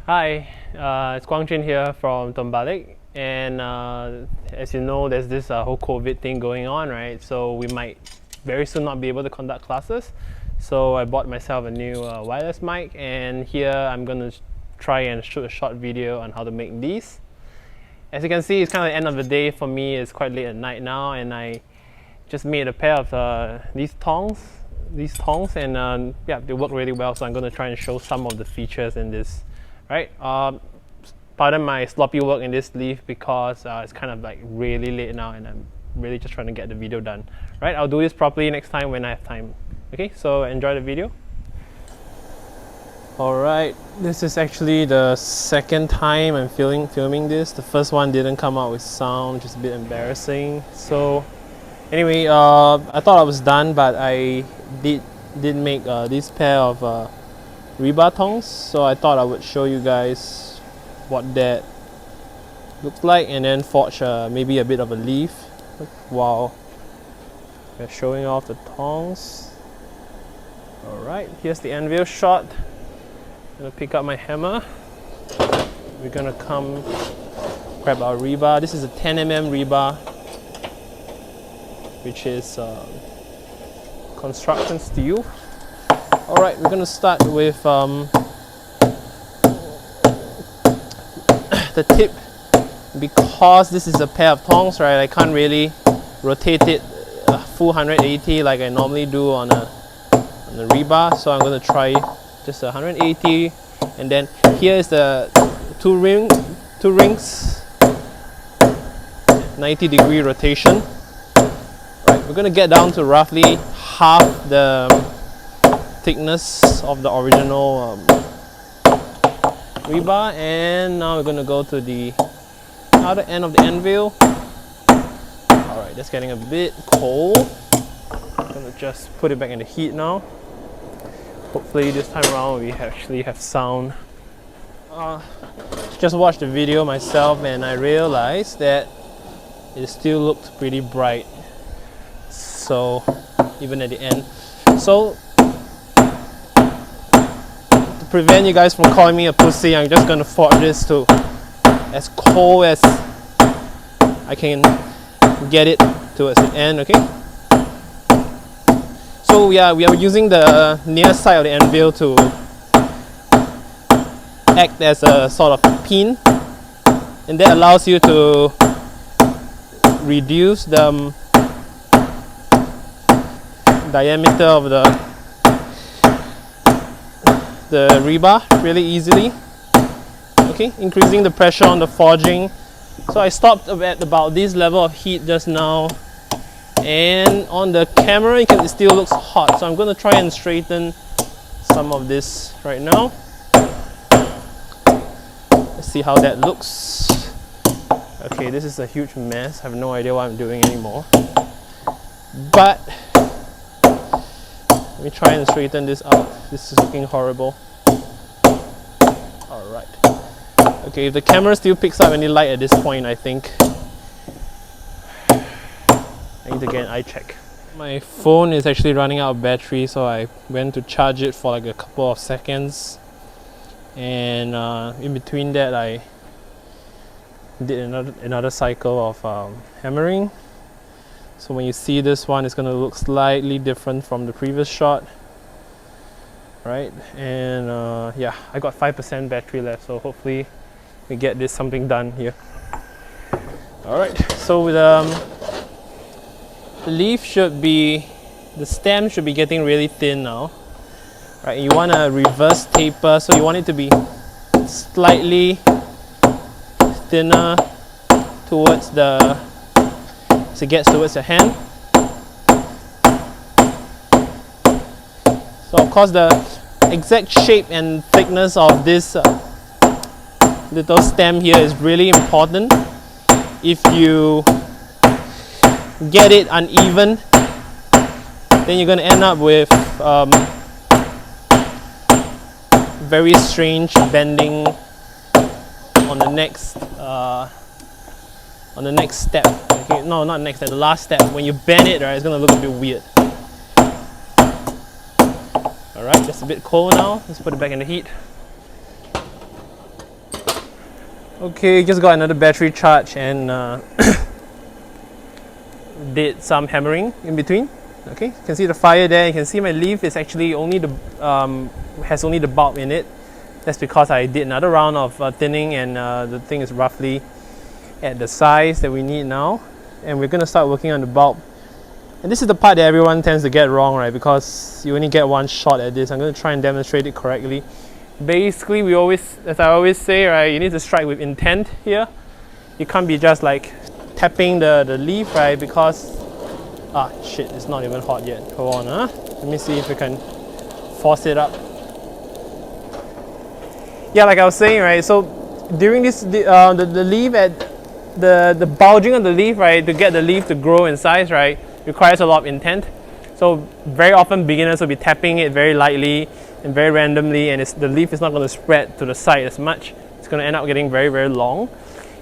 Hi, it's Guang Jun here from Tombalik, and as you know, there's this whole COVID thing going on, right? So we might very soon not be able to conduct classes. So I bought myself a new wireless mic, and here I'm gonna try and shoot a short video on how to make these. As you can see, it's kind of the end of the day for me. It's quite late at night now, and I just made a pair of these tongs, and yeah, they work really well. So I'm gonna try and show some of the features in this. Right, pardon my sloppy work in this leaf because it's kind of like really late now and I'm really just trying to get the video done. Right, I'll do this properly next time when I have time. Okay, so enjoy the video. Alright, this is actually the second time I'm filming this. The first one didn't come out with sound, which is a bit embarrassing. So anyway, I thought I was done, but I did make this pair of rebar tongs, so I thought I would show you guys what that looks like and then forge maybe a bit of a leaf while we're showing off the tongs. Alright, here's the anvil shot. I'm gonna pick up my hammer. We're gonna come grab our rebar. This is a 10mm rebar, which is construction steel. Alright, we're going to start with the tip. Because this is a pair of tongs, right, I can't really rotate it a full 180 like I normally do on a rebar, so I'm going to try just 180, and then here is the two rings 90-degree rotation. Right, we're going to get down to roughly half the thickness of the original rebar, and now we're going to go to the other end of the anvil. Alright, that's getting a bit cold. I'm going to just put it back in the heat now. Hopefully this time around we actually have sound. Just watched the video myself and I realized that it still looked pretty bright, so even at the end. So prevent you guys from calling me a pussy, I'm just gonna forge this to as cold as I can get it towards the end, okay? So yeah, we are using the near side of the anvil to act as a sort of pin, and that allows you to reduce the diameter of the rebar really easily. Okay, increasing the pressure on the forging. So I stopped at about this level of heat just now, and on the camera it still looks hot, so I'm going to try and straighten some of this right now. Let's see how that looks. Okay, this is a huge mess. I have no idea what I'm doing anymore, but let me try and straighten this out. This is looking horrible. Alright. Okay, if the camera still picks up any light at this point, I think I need to get an eye check. My phone is actually running out of battery, so I went to charge it for like a couple of seconds. And in between that, I did another cycle of hammering. So when you see this one, it's going to look slightly different from the previous shot, right? And yeah, I got 5% battery left, so hopefully we get this something done here. Alright, so the leaf should be, the stem should be getting really thin now, right? You want to reverse taper, so you want it to be slightly thinner towards the, as it gets towards the hand. So of course the exact shape and thickness of this little stem here is really important. If you get it uneven, then you're going to end up with very strange bending on the next step. Okay, no, not next step, the last step. When you bend it, right, it's going to look a bit weird. Alright, just a bit cold now. Let's put it back in the heat. Okay, just got another battery charge and did some hammering in between. Okay, you can see the fire there. You can see my leaf is actually only the has only the bulb in it. That's because I did another round of thinning, and the thing is roughly at the size that we need now. And we're gonna start working on the bulb. And this is the part that everyone tends to get wrong, right? Because you only get one shot at this. I'm gonna try and demonstrate it correctly. Basically, as I always say, right, you need to strike with intent here. You can't be just like tapping the leaf, right? Because shit, it's not even hot yet. Hold on, let me see if we can force it up. Yeah, like I was saying, right? So during this, the leaf at the bulging of the leaf, right, to get the leaf to grow in size, right, requires a lot of intent. So very often beginners will be tapping it very lightly and very randomly, and the leaf is not going to spread to the side as much. It's going to end up getting very, very long.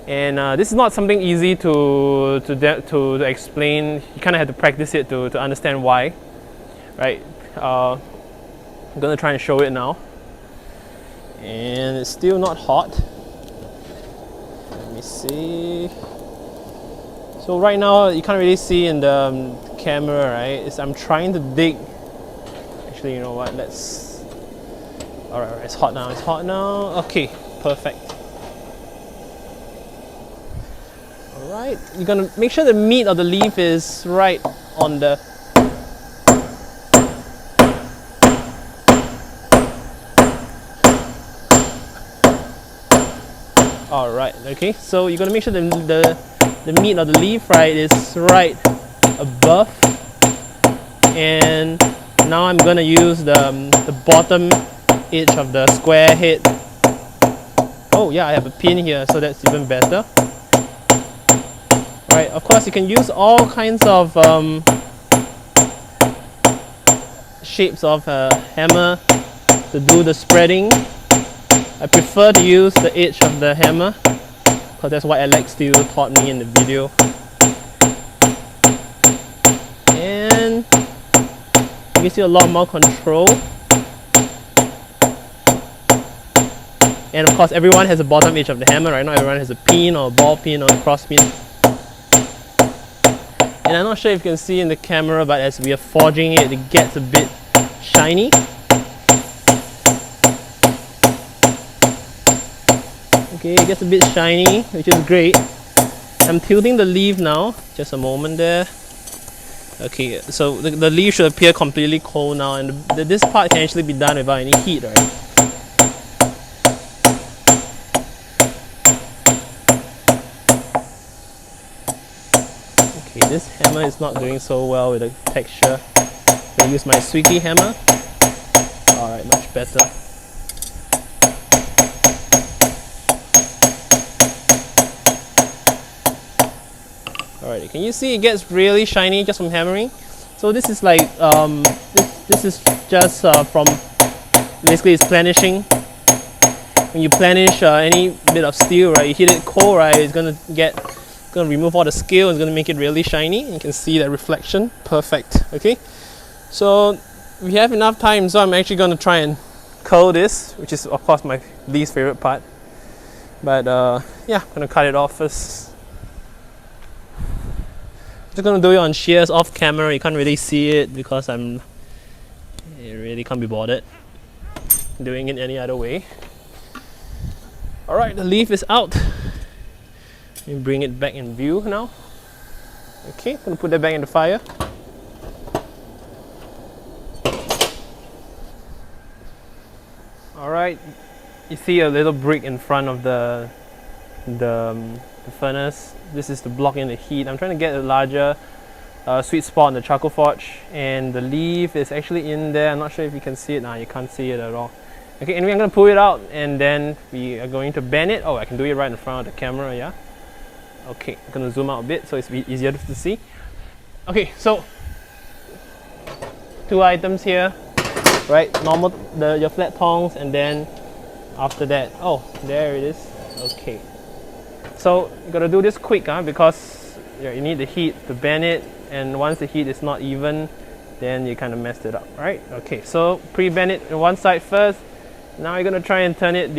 And this is not something easy to explain. You kind of have to practice it to understand why, right? I'm going to try and show it now. And it's still not hot. Let me see. So right now you can't really see in the camera, right? I'm trying to dig. Actually, you know what? Alright, it's hot now. It's hot now. Okay, perfect. Alright, you're gonna make sure the meat of the leaf is right on the. Alright, okay, so you're gonna make sure the meat of the leaf, right, is right above. And now I'm gonna use the bottom edge of the square head. Oh yeah, I have a pin here, so that's even better. Right, of course you can use all kinds of shapes of hammer to do the spreading. I prefer to use the edge of the hammer because that's what Alex Steele taught me in the video. And it gives you a lot more control. And of course everyone has a bottom edge of the hammer, right? Not everyone has a pin or a ball pin or a cross pin. And I'm not sure if you can see in the camera, but as we are forging it, it gets a bit shiny. Okay, it gets a bit shiny, which is great. I'm tilting the leaf now. Just a moment there. Okay, so the leaf should appear completely cold now, and this part can actually be done without any heat, right? Okay, this hammer is not doing so well with the texture. I'm going to use my Squeaky hammer. Alright, much better. Alright, can you see it gets really shiny just from hammering? So this is like, this is just from, basically it's planishing. When you planish any bit of steel, right, you hit it cold, right, it's gonna remove all the scale, it's gonna make it really shiny. You can see that reflection, perfect, okay? So we have enough time, so I'm actually gonna try and curl this, which is of course my least favorite part. But yeah, I'm gonna cut it off first. Just gonna do it on shears off camera. You can't really see it because I really can't be bothered doing it any other way. Alright, the leaf is out. Let me bring it back in view now. Okay, gonna put that back in the fire. Alright, you see a little brick in front of the furnace. This is to block in the heat. I'm trying to get a larger sweet spot on the charcoal forge, and the leaf is actually in there. I'm not sure if you can see it now. You can't see it at all. Okay, anyway, I'm going to pull it out, and then we are going to bend it. Oh, I can do it right in front of the camera, yeah? Okay, I'm going to zoom out a bit so it's easier to see. Okay, so 2 items here, right? Normal, your flat tongs, and then after that, oh, there it is. Okay. So you gotta do this quick, because you need the heat to bend it, and once the heat is not even, then you kind of messed it up, right? Okay, so pre-bend it on one side first. Now you're gonna try and turn it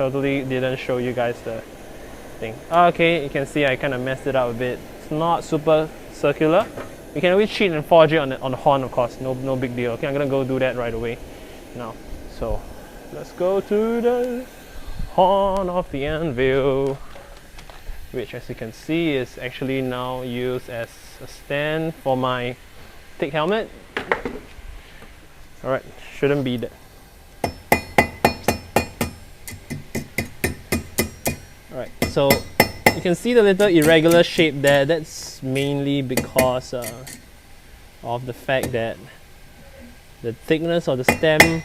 totally didn't show you guys the thing. Okay, you can see I kind of messed it up a bit. It's not super circular. You can always cheat and forge it on the horn, of course. No big deal. Okay, I'm gonna go do that right away now. So let's go to the horn of the anvil, which, as you can see, is actually now used as a stand for my thick helmet. Alright, shouldn't be that. Alright, so you can see the little irregular shape there. That's mainly because of the fact that the thickness of the stem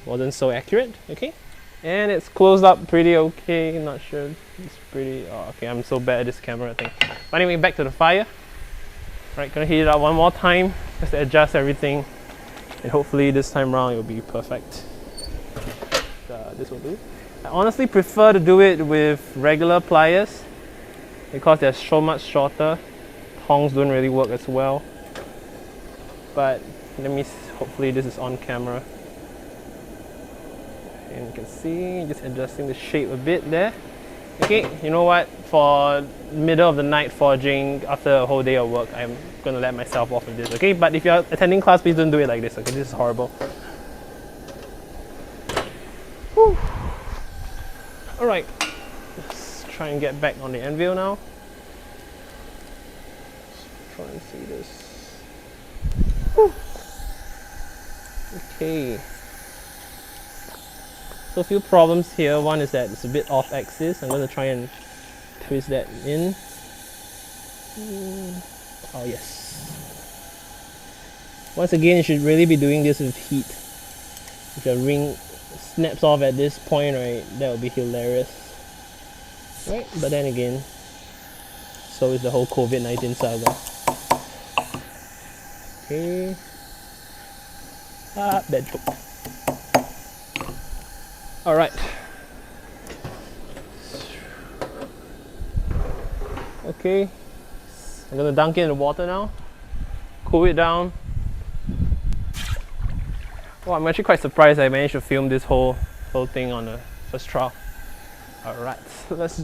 wasn't so accurate. Okay, and it's closed up pretty okay. Not sure it's pretty. Oh, okay, I'm so bad at this camera thing. But anyway, back to the fire. Right, gonna heat it up one more time just to adjust everything, and hopefully this time around it'll be perfect. This will do. I honestly prefer to do it with regular pliers because they're so much shorter. Tongs don't really work as well. But let me. Hopefully this is on camera. And you can see, just adjusting the shape a bit there. Okay, you know what? For middle of the night forging after a whole day of work, I'm gonna let myself off of this. Okay, but if you're attending class, please don't do it like this. Okay, this is horrible. Whew. All right, let's try and get back on the anvil now. Let's try and see this. Whew. Okay. So a few problems here. One is that it's a bit off axis. I'm going to try and twist that in. Oh yes. Once again, you should really be doing this with heat. If your ring snaps off at this point, right, that would be hilarious. Right, but then again, so is the whole COVID-19 saga. Okay. Bad joke. Alright. Okay. I'm gonna dunk it in the water now. Cool it down. Oh, I'm actually quite surprised I managed to film this whole thing on the first trial. Alright, so let's